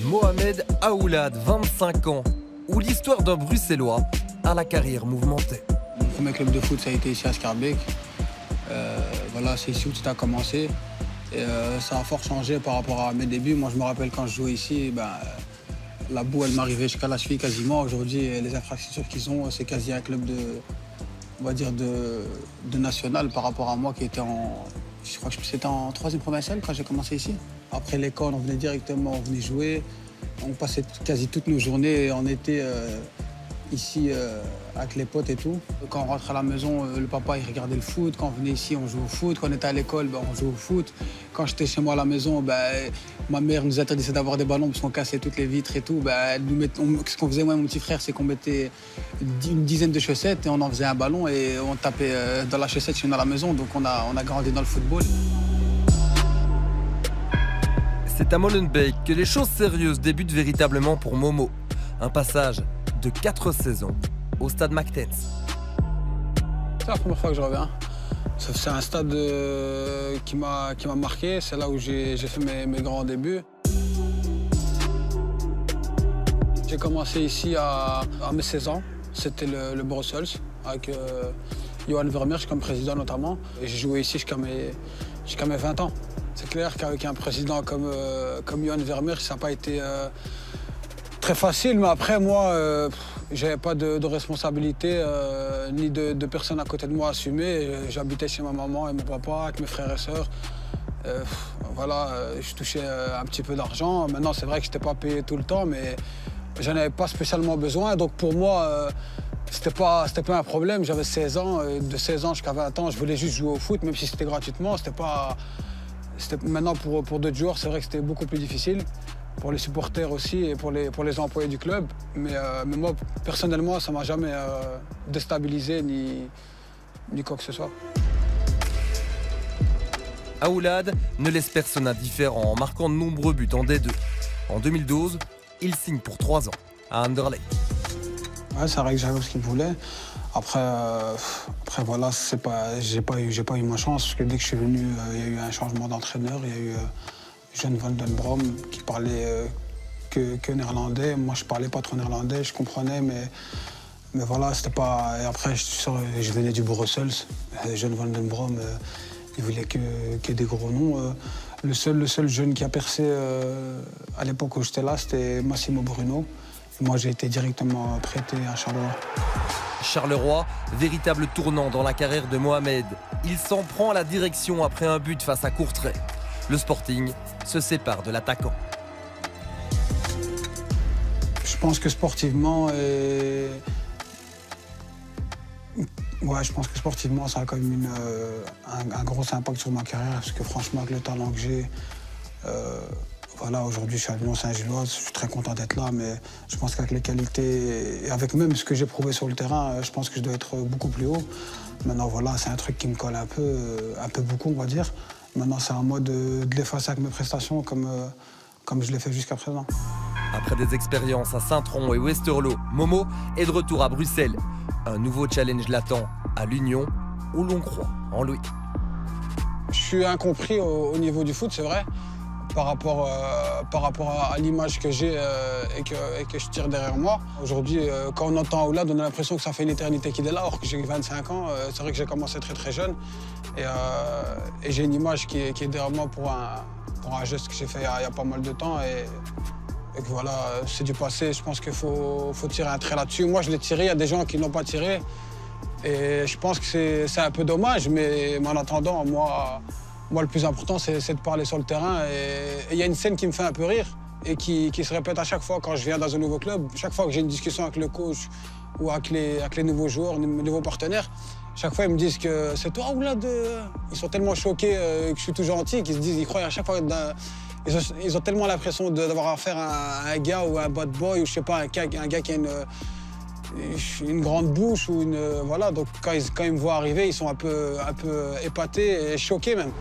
Mohamed Aoulad, 25 ans, ou l'histoire d'un Bruxellois à la carrière mouvementée. Mon premier club de foot, ça a été ici à Schaerbeek. Voilà, c'est ici où tout a commencé. Et ça a fort changé par rapport à mes débuts. Moi, je me rappelle quand je jouais ici, la boue, elle m'arrivait jusqu'à la cheville quasiment. Aujourd'hui, les infrastructures qu'ils ont, c'est quasi un club on va dire de national par rapport à moi qui était je crois que c'était en 3e provinciale quand j'ai commencé ici. Après l'école, on venait directement, on venait jouer. On passait quasi toutes nos journées en été ici avec les potes et tout. Quand on rentrait à la maison, le papa il regardait le foot. Quand on venait ici, on jouait au foot. Quand on était à l'école, on jouait au foot. Quand j'étais chez moi à la maison, ma mère nous interdisait d'avoir des ballons parce qu'on cassait toutes les vitres et tout. Ce qu'on faisait moi et mon petit frère, c'est qu'on mettait une dizaine de chaussettes et on en faisait un ballon et on tapait dans la chaussette chez nous à la maison. Donc on a grandi dans le football. C'est à Molenbeek que les choses sérieuses débutent véritablement pour Momo. Un passage de 4 saisons au stade Mactens. C'est la première fois que je reviens. C'est un stade qui m'a marqué. C'est là où j'ai fait mes grands débuts. J'ai commencé ici à mes 16 ans. C'était le Brussels, avec Johan Vermeersch comme président notamment. Et j'ai joué ici jusqu'à mes 20 ans. C'est clair qu'avec un président comme Johan Vermeersch, ça n'a pas été très facile. Mais après, moi, j'avais pas de responsabilité ni de personne à côté de moi à assumer. J'habitais chez ma maman et mon papa, avec mes frères et sœurs. Je touchais un petit peu d'argent. Maintenant, c'est vrai que je n'étais pas payé tout le temps, mais j'en avais pas spécialement besoin. Donc pour moi, c'était pas un problème. J'avais 16 ans. De 16 ans jusqu'à 20 ans, je voulais juste jouer au foot, même si c'était gratuitement. Maintenant, pour d'autres joueurs, c'est vrai que c'était beaucoup plus difficile. Pour les supporters aussi et pour les employés du club. Mais moi, personnellement, ça ne m'a jamais déstabilisé ni quoi que ce soit. Aoulad ne laisse personne indifférent en marquant de nombreux buts en D2. En 2012, il signe pour 3 ans à Anderlecht. Ouais, c'est vrai que j'avais ce qu'il voulait. Après voilà, j'ai pas eu ma chance parce que dès que je suis venu, il y a eu un changement d'entraîneur. Il y a eu John Van Den Brom qui parlait que néerlandais. Moi, je parlais pas trop néerlandais, je comprenais, mais voilà, c'était pas. Et après, je venais du Brussels. John Van Den Brom, il voulait que des gros noms. Le seul jeune qui a percé à l'époque où j'étais là, c'était Massimo Bruno. Et moi, j'ai été directement prêté à Charleroi. Charleroi, véritable tournant dans la carrière de Mohamed. Il s'en prend à la direction après un but face à Courtrai. Le Sporting se sépare de l'attaquant. Je pense que sportivement, ça a quand même un gros impact sur ma carrière. Parce que franchement, avec le talent que j'ai, aujourd'hui, je suis à l'Union Saint-Gilloise, je suis très content d'être là, mais je pense qu'avec les qualités et avec même ce que j'ai prouvé sur le terrain, je pense que je dois être beaucoup plus haut. Maintenant, voilà, c'est un truc qui me colle un peu beaucoup, on va dire. Maintenant, c'est à moi de l'effacer avec mes prestations comme je l'ai fait jusqu'à présent. Après des expériences à Saint-Tron et Westerlo, Momo est de retour à Bruxelles. Un nouveau challenge l'attend à l'Union, où l'on croit en lui. Je suis incompris au niveau du foot, c'est vrai, par rapport à l'image que j'ai et que je tire derrière moi. Aujourd'hui, quand on entend Aoulad, on a l'impression que ça fait une éternité qu'il est là, alors que j'ai 25 ans. C'est vrai que j'ai commencé très très jeune. Et j'ai une image qui est derrière moi pour un geste que j'ai fait il y a pas mal de temps. Et que voilà, c'est du passé. Je pense qu'il faut tirer un trait là-dessus. Moi, je l'ai tiré, il y a des gens qui ne l'ont pas tiré. Et je pense que c'est un peu dommage, mais en attendant, moi, le plus important, c'est de parler sur le terrain. Et il y a une scène qui me fait un peu rire et qui se répète à chaque fois quand je viens dans un nouveau club. Chaque fois que j'ai une discussion avec le coach ou avec les nouveaux joueurs, les nouveaux partenaires, chaque fois, ils me disent que c'est toi, Aoulad. Ils sont tellement choqués que je suis tout gentil qu'ils se disent, ils croient à chaque fois. Ils ont tellement l'impression d'avoir affaire à un gars ou à un bad boy ou je sais pas, un gars qui a une grande bouche ou voilà. Donc quand ils me voient arriver, ils sont un peu épatés et choqués même.